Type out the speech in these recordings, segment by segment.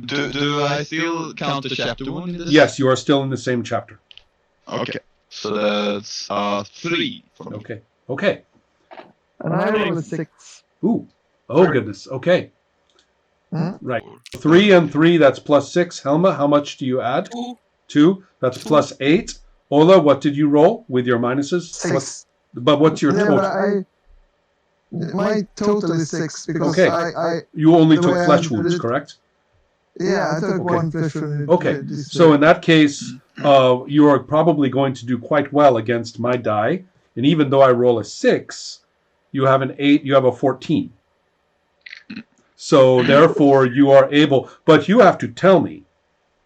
Do I still count the chapter 1 in this? Yes, you are still in the same chapter. Okay. So that's 3 for me. Okay. And I rolled a 6. Ooh. Oh, goodness. Okay. Hmm? Right. 3 and 3, that's plus 6. Helma, how much do you add? 2. That's plus 8. Ola, what did you roll with your minuses? 6. But what's your total? My total is 6 because Okay. You only took flesh wounds, correct? Yeah, I took one flesh wound. Okay. So in that case, you are probably going to do quite well against my die. And even though I roll a 6, you have an 8, you have a 14. So therefore you are able, but you have to tell me,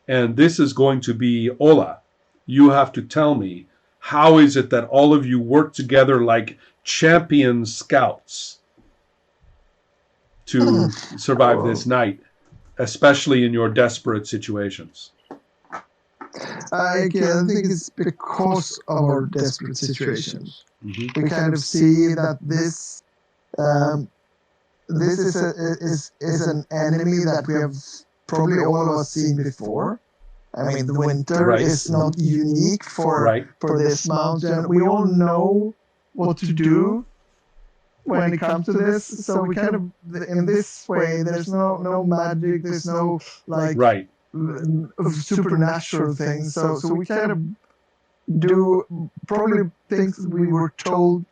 and this is going to be Ola, you have to tell me, how is it that all of you work together like champion scouts to survive this night, especially in your desperate situations? I think it's because of our desperate situations. Mm-hmm. We kind of see that this is an enemy that we have probably all of us seen before. I mean, the winter is not unique for this mountain. We all know what to do when it comes to this. So we kind of, in this way, there's no magic, there's no like supernatural things. So we kind of do probably things we were told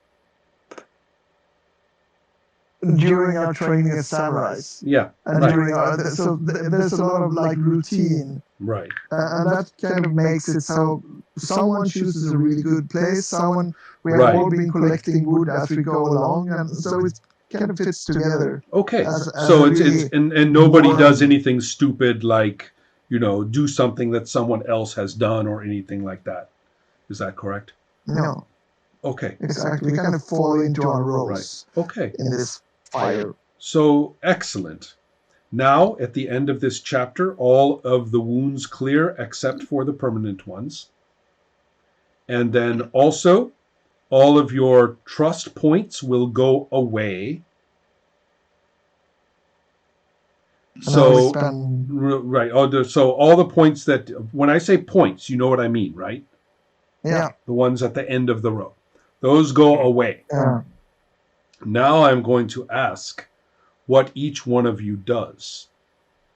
during our training as samurais. Yeah. And during our, so there's a lot of like routine. Right. And that kind of makes it so someone chooses a really good place. We have all been collecting wood as we go along, and so it kind of fits together. Okay. So it's and nobody does anything stupid like, do something that someone else has done or anything like that. Is that correct? No. Okay. Exactly. We kind of fall into our roles. Right. Okay. In this fire. So excellent. Now, at the end of this chapter, all of the wounds clear except for the permanent ones. And then also, all of your trust points will go away. So, right. So all the points that, when I say points, you know what I mean, right? Yeah. The ones at the end of the row. Those go away. Yeah. Now I'm going to ask what each one of you does.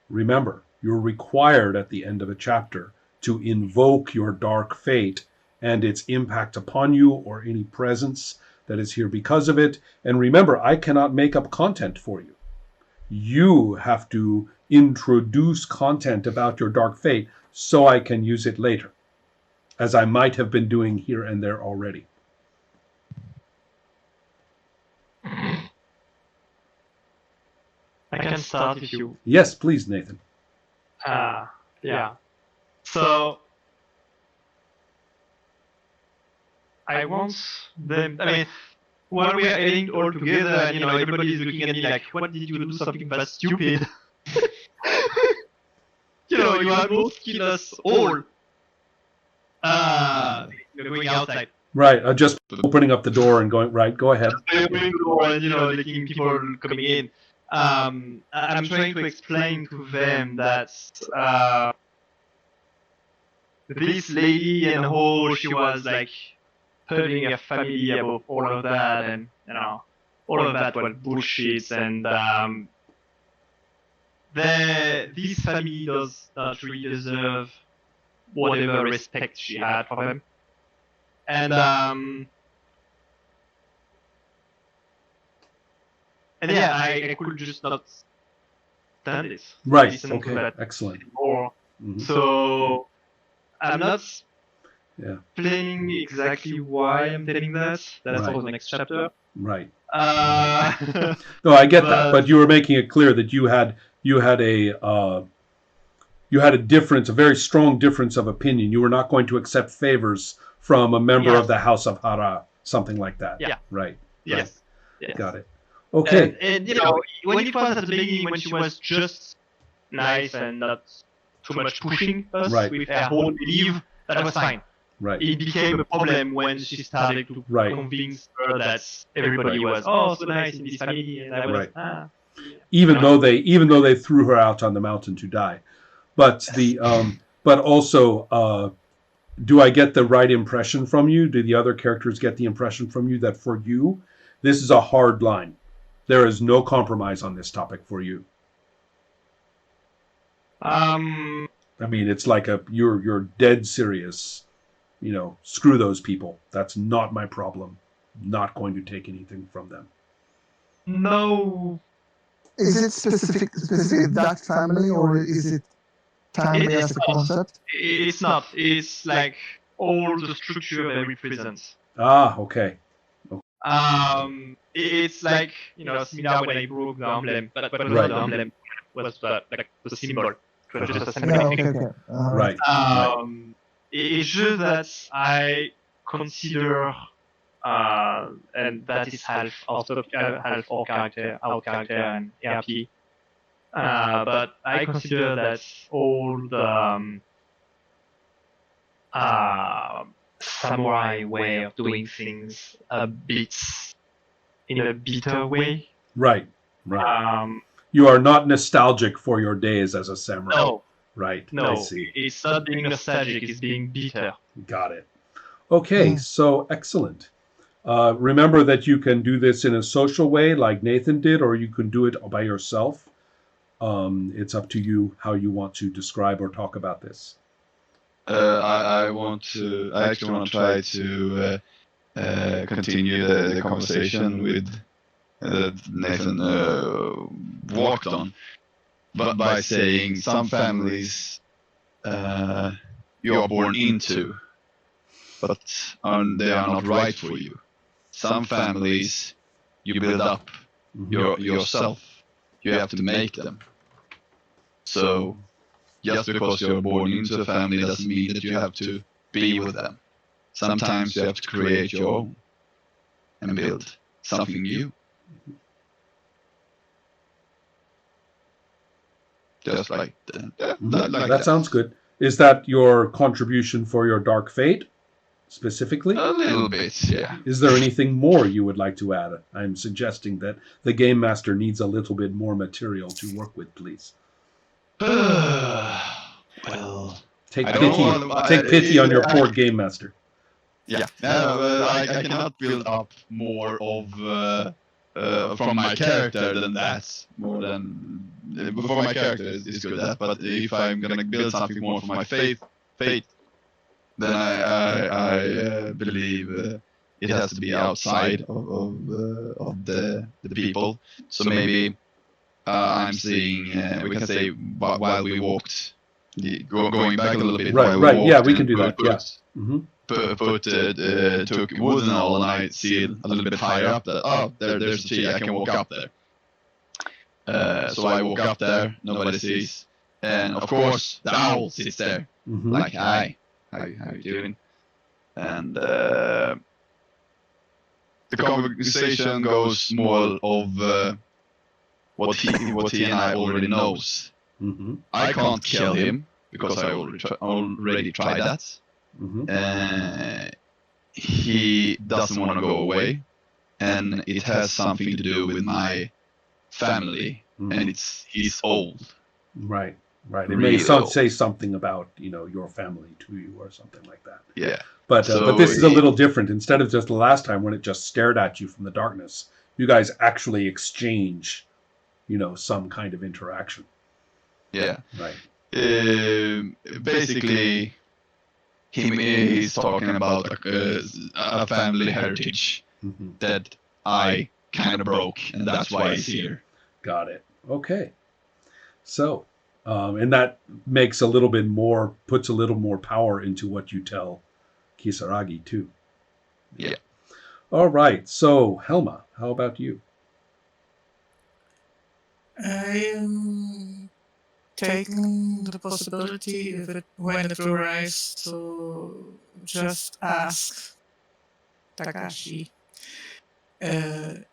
Remember, you're required at the end of a chapter to invoke your dark fate and its impact upon you or any presence that is here because of it. And remember, I cannot make up content for you. You have to introduce content about your dark fate so I can use it later, as I might have been doing here and there already. I can start if you... Yes, please, Nathan. Yeah. So, I want them... I mean, when we are eating all together and, everybody is looking at me like, what did you do something that stupid? You almost killed us all. You're going outside. Right, just opening up the door and going, right, go ahead. Opening the door and, letting people coming in. I'm trying to explain to them that this lady and how she was like hurting her family about all of that, and all of that was bullshit, and this family does not really deserve whatever respect she had for them, and yeah, I could just not stand this. Right, okay, excellent. Mm-hmm. So, I'm not explaining exactly why I'm telling that. That's for the next chapter. Right. No, I get that, but you were making it clear that you had a difference, a very strong difference of opinion. You were not going to accept favors from a member of the House of Hara, something like that. Yeah. Right. Yes. Right. Got it. Okay. And when it was at the beginning, when she was just nice and not too much pushing us with her own belief, that was fine. Right. It became a problem when she started to convince her that everybody was so nice in this family, and I was even though they threw her out on the mountain to die. But but also, do I get the right impression from you? Do the other characters get the impression from you that for you, this is a hard line? There is no compromise on this topic for you. I mean, it's like you're dead serious. Screw those people. That's not my problem. Not going to take anything from them. No. Is it specific that family, or is it family as a concept? It's not. It's like all the structure they represent. Okay. It's like similar when I broke the emblem, but not the emblem was the symbol. It was just a symbol. Okay. Right. It's just that I consider, and that is half our character, and ARP. But I consider that all the samurai way of doing things a bit in a bitter way. Right. You are not nostalgic for your days as a samurai. No. Right. No, I see. It's not being nostalgic, it's being bitter. Got it. Okay, so excellent. Remember that you can do this in a social way like Nathan did, or you can do it by yourself. It's up to you how you want to describe or talk about this. I actually want to try to continue the conversation with Nathan walked on, but by saying some families you are born into, but they are not right for you. Some families you build up yourself. You have to make them. So just because you're born into a family doesn't mean that you have to be with them. Sometimes you have to create your own and build something new. Just like that. That sounds good. Is that your contribution for your dark fate, specifically? A little bit, yeah. Is there anything more you would like to add? I'm suggesting that the Game Master needs a little bit more material to work with, please. Well, take pity on your poor Game Master. Yeah, I cannot build up more of from my character than that. More than for my character is good at that. But if I'm gonna build something more for my fate, then I believe it has to be outside of the people. So maybe I'm seeing we can say while we walked, going back a little bit. Right. Yeah, we can do that. Took wood and all, and I see a little bit higher up that there's a tree, I can walk up there. So I walk up there, nobody sees, and of course the owl sits there, like, hi, how you doing? And the conversation goes more of what he and I already knows. I can't kill him because I already tried that. He doesn't want to go away, and it has something to do with my family, and he's old. Right. It may say something about your family to you or something like that. Yeah. But this is a little different. Instead of just the last time when it just stared at you from the darkness, you guys actually exchange, some kind of interaction. Yeah. Right. Basically, he's talking about a family heritage that I kind of broke, and that's why he's here. Got it. Okay. So, and that makes puts a little more power into what you tell Kisaragi too. Yeah. All right. So, Helma, how about you? I am taking the possibility when it arrives to just ask Takashi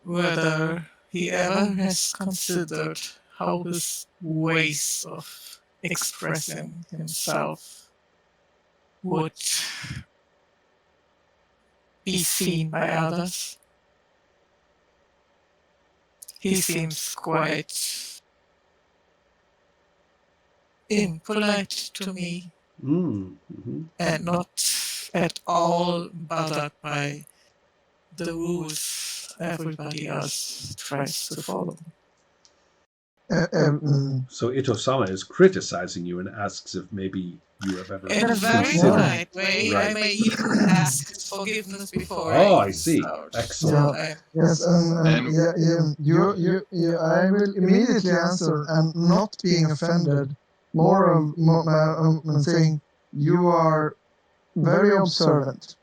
whether he ever has considered how his ways of expressing himself would be seen by others. he seems quite impolite to me and not at all bothered by the rules everybody else tries to follow. So Ito-sama is criticizing you and asks if maybe you have ever In a very considered. polite way, I may even ask his forgiveness before. Oh, I see. Excellent. Yes, I will immediately answer, and not being offended, more of saying you are very observant,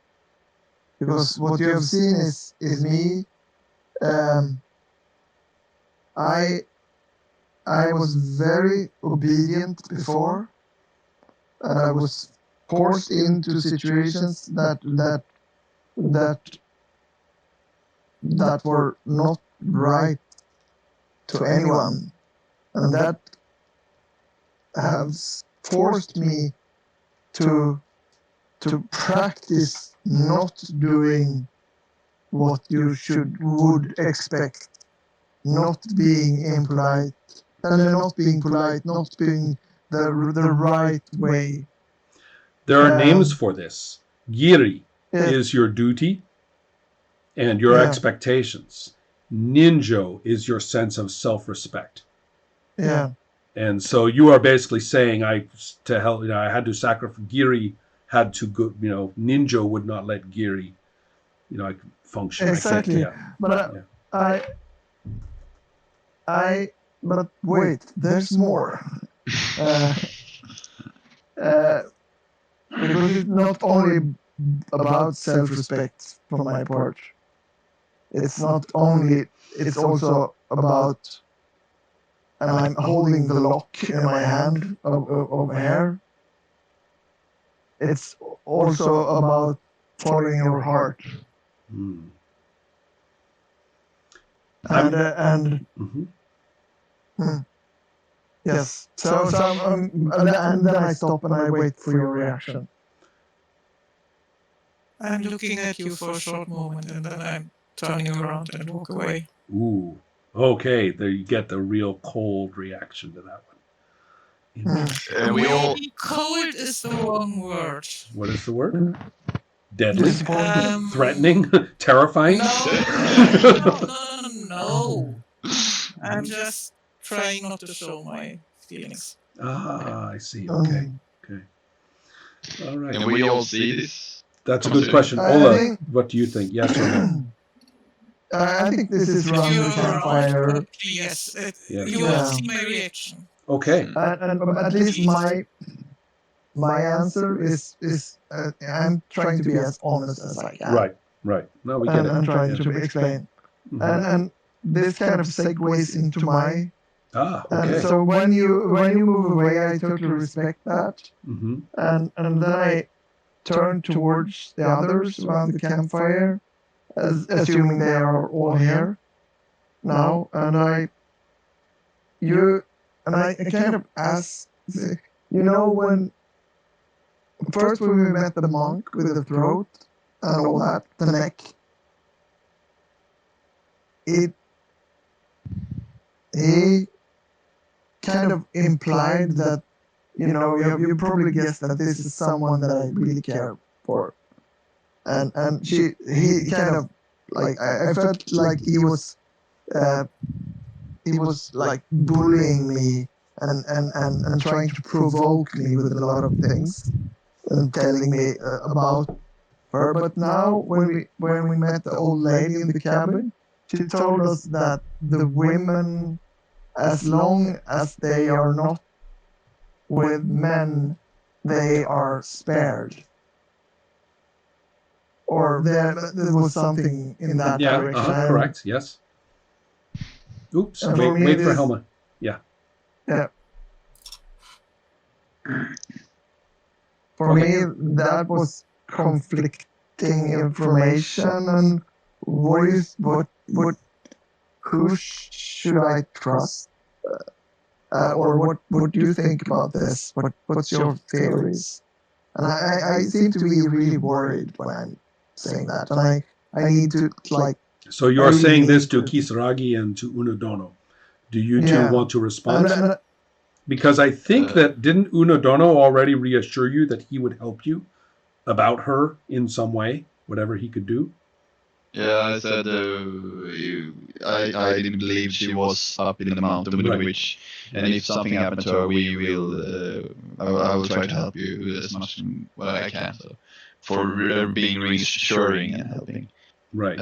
because what you have seen is me. I was very obedient before, and I was forced into situations that were not right to anyone, and that has forced me to practice not doing what you would expect, not being impolite, not being polite, not being the right way. There are names for this. Giri is your duty and your expectations. Ninjo is your sense of self-respect. Yeah. And so you are basically saying, I had to sacrifice. Giri had to go. Ninjo would not let Giri, function. Exactly. But but wait, there's more. Because it's not only about self-respect from my part. It's also about, and I'm holding the lock in my hand of hair. It's also about following your heart. Yes. So and then I stop and I wait for your reaction. I'm looking at you for a short moment, and then I'm turning around and walk away. Ooh. Okay, there you get the real cold reaction to that one. Maybe cold is the wrong word. What is the word? Deadly? Threatening? Terrifying? No. I'm just trying not to show my feelings. I see. Okay. All right. And we all see this? That's a good question. Ola, what do you think? Yes or no? I think this is around the campfire. Yes. You will see my reaction. Okay. And at least my answer is I'm trying to be as honest as I can. Right. No, we get it. I'm trying to explain. And this kind of segues into my. Okay. And so when you move away, I totally respect that. And then I turn towards the others around the campfire, assuming they are all here now, and I kind of ask, when first when we met the monk with the throat and all that, the neck, he kind of implied that, you probably guessed that this is someone that I really care for. And he kind of, like, I felt like he was like bullying me and trying to provoke me with a lot of things and telling me about her. But now when we met the old lady in the cabin, she told us that the women, as long as they are not with men, they are spared. Or there was something in that direction. Correct, yes. Oops, wait for Helma. Yeah. For me, that was conflicting information, and who should I trust? Or what do you think about this? What's your theories? And I seem to be really worried when I'm saying that, and I need to So you're saying this to Kisaragi and to Unodono. Do you two want to respond? Because I think that didn't Unodono already reassure you that he would help you about her in some way, whatever he could do? Yeah, I said I didn't believe she was up in the mountain with the witch, and if something happened to her, we will. I will try to help you as much as I can. So, for being reassuring and helping. Right.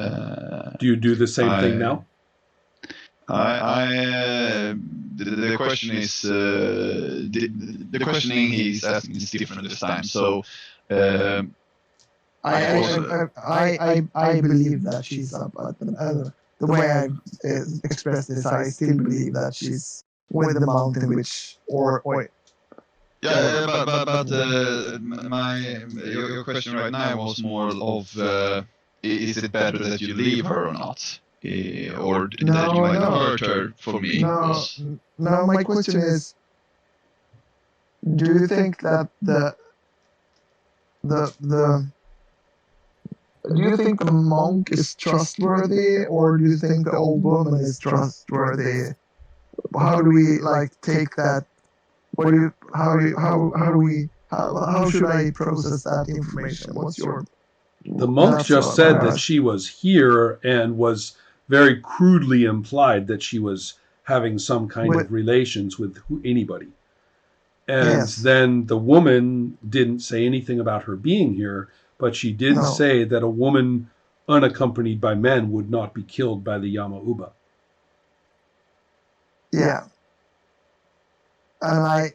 Do you do the same thing now? The question is the questioning he's asking is different this time. So. I believe that she's up at the way I expressed this. I still believe that she's with the mountain witch or yeah, but your question right now was more of is it better that you leave her or not, or that you might hurt her? For me, no. My question is, do you think that do you think the monk is trustworthy, or do you think the old woman is trustworthy? How do we take that? How should I process that information? What's your? The monk just said that she was here and was very crudely implied that she was having some kind of relations with anybody. And then the woman didn't say anything about her being here, but she did say that a woman unaccompanied by men would not be killed by the Yama-uba. Yeah. And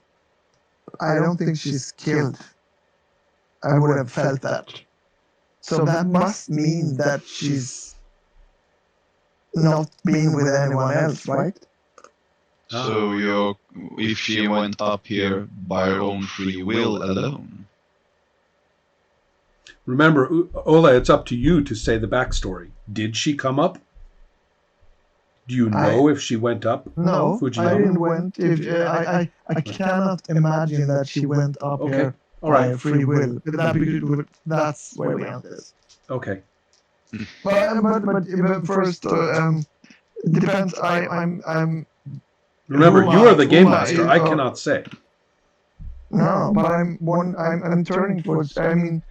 I don't think she's killed. I would have felt that. So that must mean that she's not being with anyone else, right? So if she went up here by her own free will alone. Remember, Ola, it's up to you to say the backstory. Did she come up? Do you know if she went up? No, Fujinami? I didn't went. I cannot imagine that she went up here by free will. That's where we end this. Okay. But first, it depends. I'm. Remember, you are the game master. I cannot say. No, but I'm turning towards. I mean,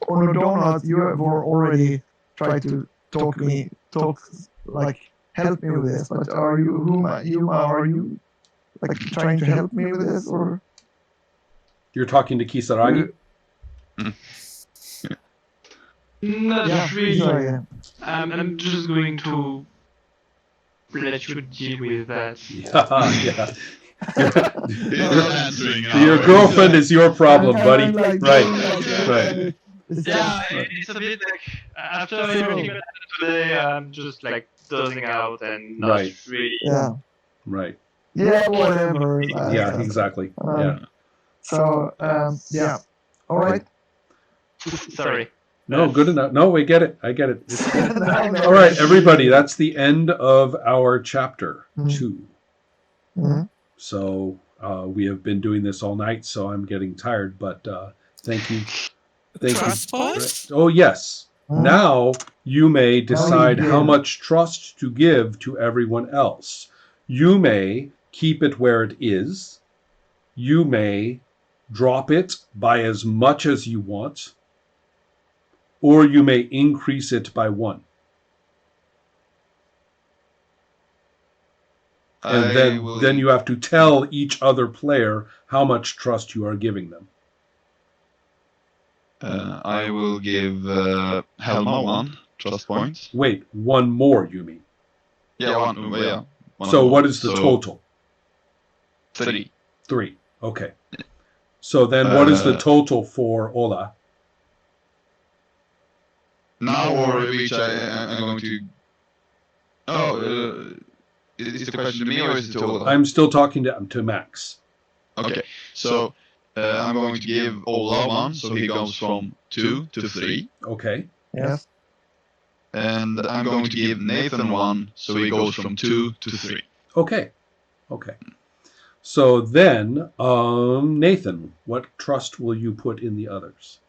Onodonat, you have already tried to help me with this. But are you, are you trying to help me with this, or? You're talking to Kisaragi? Not really. I'm just going to let you deal with that. Yeah. Your girlfriend is your problem, buddy. Right. Yeah, it's a bit like after everything that happened today, I'm just dozing out and not really. Yeah. Right. Yeah, whatever. Yeah, exactly. Yeah. So, yeah. All right. Sorry. No, good enough. No, we get it. I get it. All right, everybody. That's the end of our chapter 2. Mm-hmm. So we have been doing this all night, so I'm getting tired. But thank you. Trust pause? Oh, yes. Now you may decide how much trust to give to everyone else. You may keep it where it is. You may drop it by as much as you want. Or you may increase it by 1. And then you have to tell each other player how much trust you are giving them. I will give Helma 1 trust point. Wait, 1 more, you mean? Yeah, one so more. What is the total? 3. 3, okay. So then what is the total for Ola? Now or which I'm going to... Oh, is the question to me or is it to Ola? I'm still talking to Max. Okay, so I'm going to give Ola 1, so he goes from 2 to 3. Okay. Yes. And I'm going to give Nathan 1, so he goes from 2 to 3. Okay. So then, Nathan, what trust will you put in the others?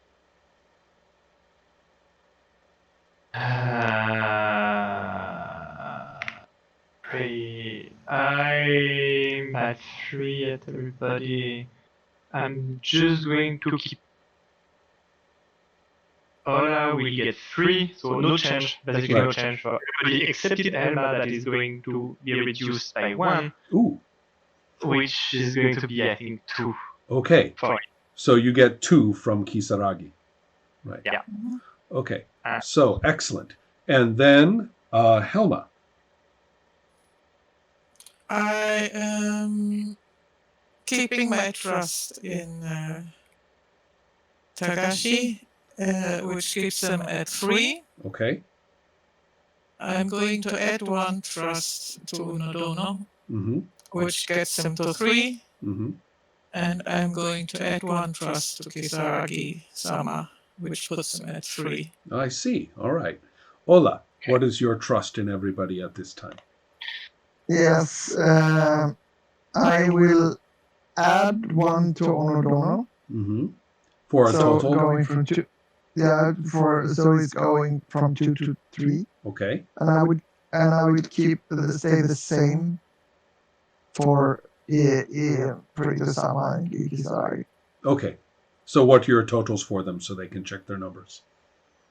Three. I'm at 3 at everybody. I'm just going to keep. Ola will get 3, so no change, basically no change for everybody except Elma, that is going to be reduced by 1. Ooh. Which is going to be, I think, 2. Okay. For so you get 2 from Kisaragi. Right. Yeah. Okay. So excellent. And then Helma. I am keeping my trust in Takashi, which keeps them at 3. Okay. I'm going to add 1 trust to Unodono, Mm-hmm. which gets him to 3. Mm-hmm. And I'm going to add 1 trust to Kisaragi-sama, which puts him at 3. I see. All right. Ola, what is your trust in everybody at this time? Yes, I will add 1 to Onodono. Mm-hmm. For a so total? Going from 2. Yeah, so it's going from 2 to 3. Okay. And I would stay the same for Perito-sama and Kisaragi. Okay. So what are your totals for them so they can check their numbers?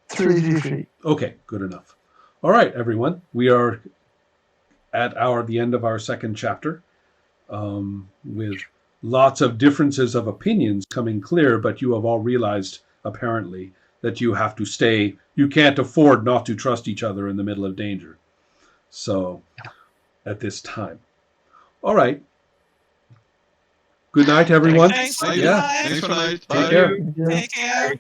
3. Okay, good enough. All right, everyone. We are at the end of our second chapter, with lots of differences of opinions coming clear, but you have all realized, apparently, that you have to stay. You can't afford not to trust each other in the middle of danger. So, at this time. All right. Good night, everyone. Thanks for Thank the you. night. Thanks for the night. Take Bye. care. Yeah. Take care.